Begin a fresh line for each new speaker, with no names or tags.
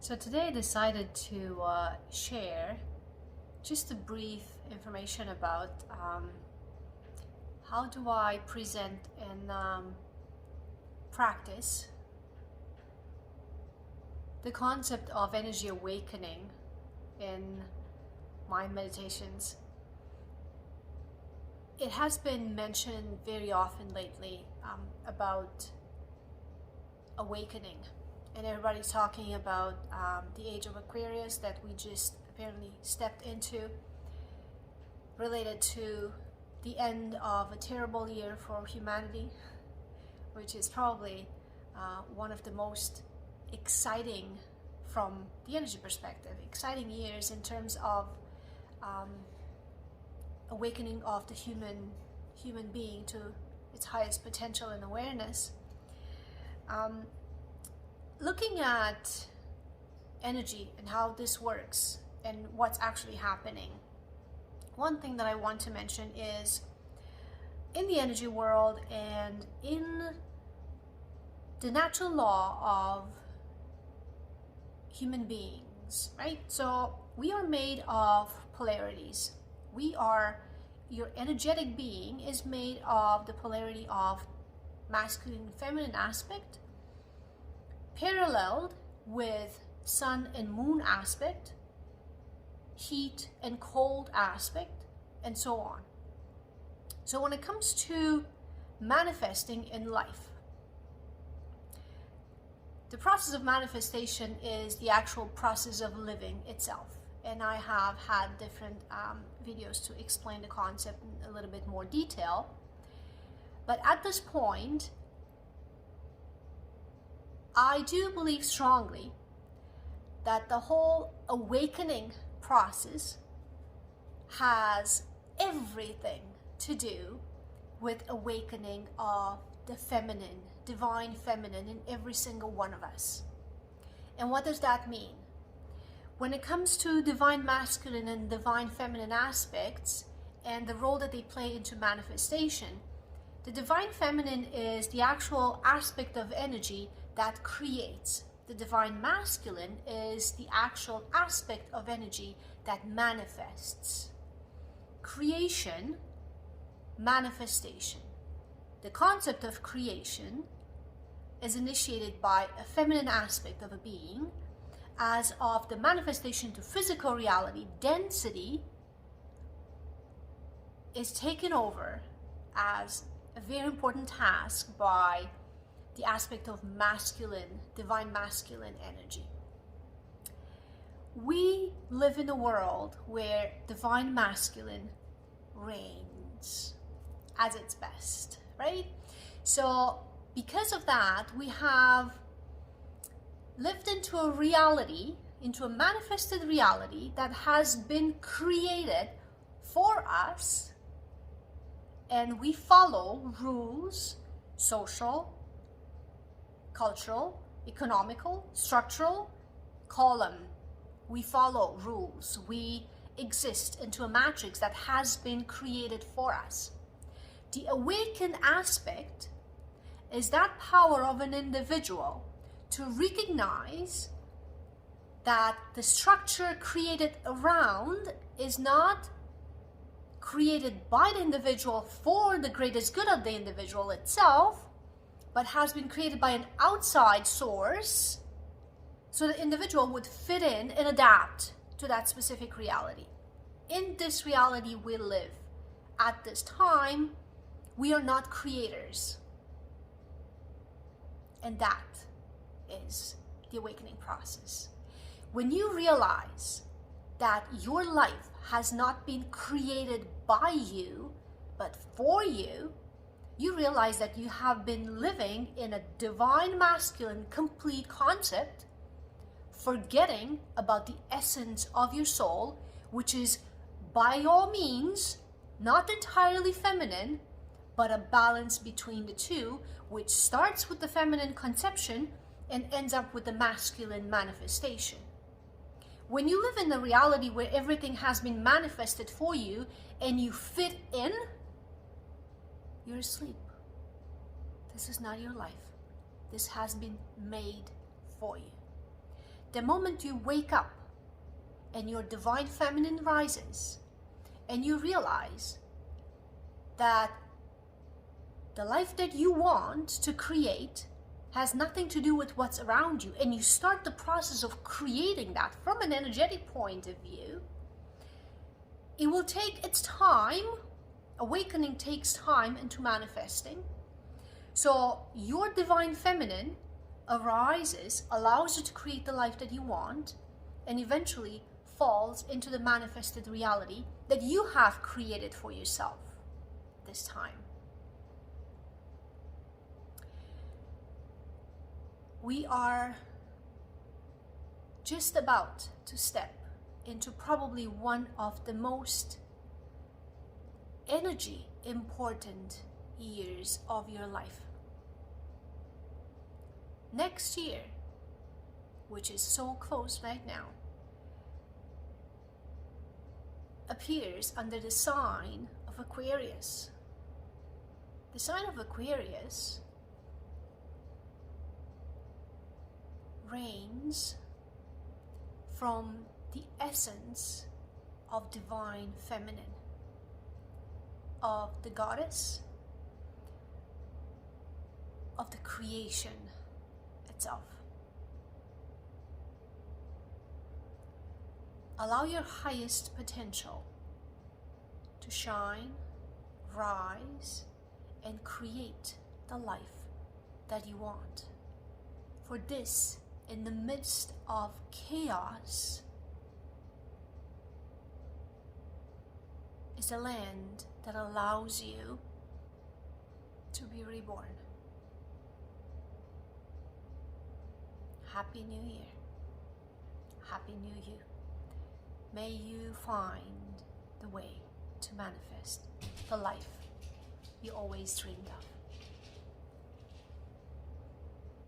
So today I decided to share just a brief information about how do I present and practice the concept of energy awakening in my meditations. It has been mentioned very often lately about awakening, and everybody's talking about the age of Aquarius that we just apparently stepped into, related to the end of a terrible year for humanity, which is probably one of the most exciting, from the energy perspective, exciting years in terms of awakening of the human being to its highest potential and awareness. Looking at energy and how this works and what's actually happening, one thing that I want to mention is in the energy world and in the natural law of human beings, right? So we are made of polarities. Your energetic being is made of the polarity of masculine and feminine aspect, paralleled with sun and moon aspect, heat and cold aspect, and so on. So when it comes to manifesting in life, the process of manifestation is the actual process of living itself. And I have had different videos to explain the concept in a little bit more detail. But at this point, I do believe strongly that the whole awakening process has everything to do with awakening of the feminine, divine feminine in every single one of us. And what does that mean? When it comes to divine masculine and divine feminine aspects and the role that they play into manifestation, the divine feminine is the actual aspect of energy that creates. The divine masculine is the actual aspect of energy that manifests. Creation, manifestation. The concept of creation is initiated by a feminine aspect of a being, as of the manifestation to physical reality, density is taken over as a very important task by the aspect of masculine, divine masculine energy. We live in a world where divine masculine reigns at its best, right? So because of that, we have lived into a reality, into a manifested reality that has been created for us, and we follow rules, social, cultural, economical, structural, column. We follow rules. We exist into a matrix that has been created for us. The awakened aspect is that power of an individual to recognize that the structure created around is not created by the individual for the greatest good of the individual itself, but has been created by an outside source so the individual would fit in and adapt to that specific reality. In this reality we live at this time, we are not creators. And that is the awakening process. When you realize that your life has not been created by you, but for you, you realize that you have been living in a divine masculine complete concept, forgetting about the essence of your soul, which is by all means not entirely feminine, but a balance between the two, which starts with the feminine conception and ends up with the masculine manifestation. When you live in a reality where everything has been manifested for you and you fit in, you're asleep. This is not your life. This has been made for you. the moment you wake up and your divine feminine rises and you realize that the life that you want to create has nothing to do with what's around you, and you start the process of creating that from an energetic point of view, it will take its time. Awakening takes time into manifesting. So your divine feminine arises, allows you to create the life that you want, and eventually falls into the manifested reality that you have created for yourself this time. We are just about to step into probably one of the most energy important years of your life. Next year, which is so close right now, appears under the sign of Aquarius. The sign of Aquarius reigns from the essence of divine feminine, of the goddess, of the creation itself. Allow your highest potential to shine, rise, and create the life that you want. For this, in the midst of chaos, is a land that allows you to be reborn. Happy New Year. Happy New You. May you find the way to manifest the life you always dreamed of.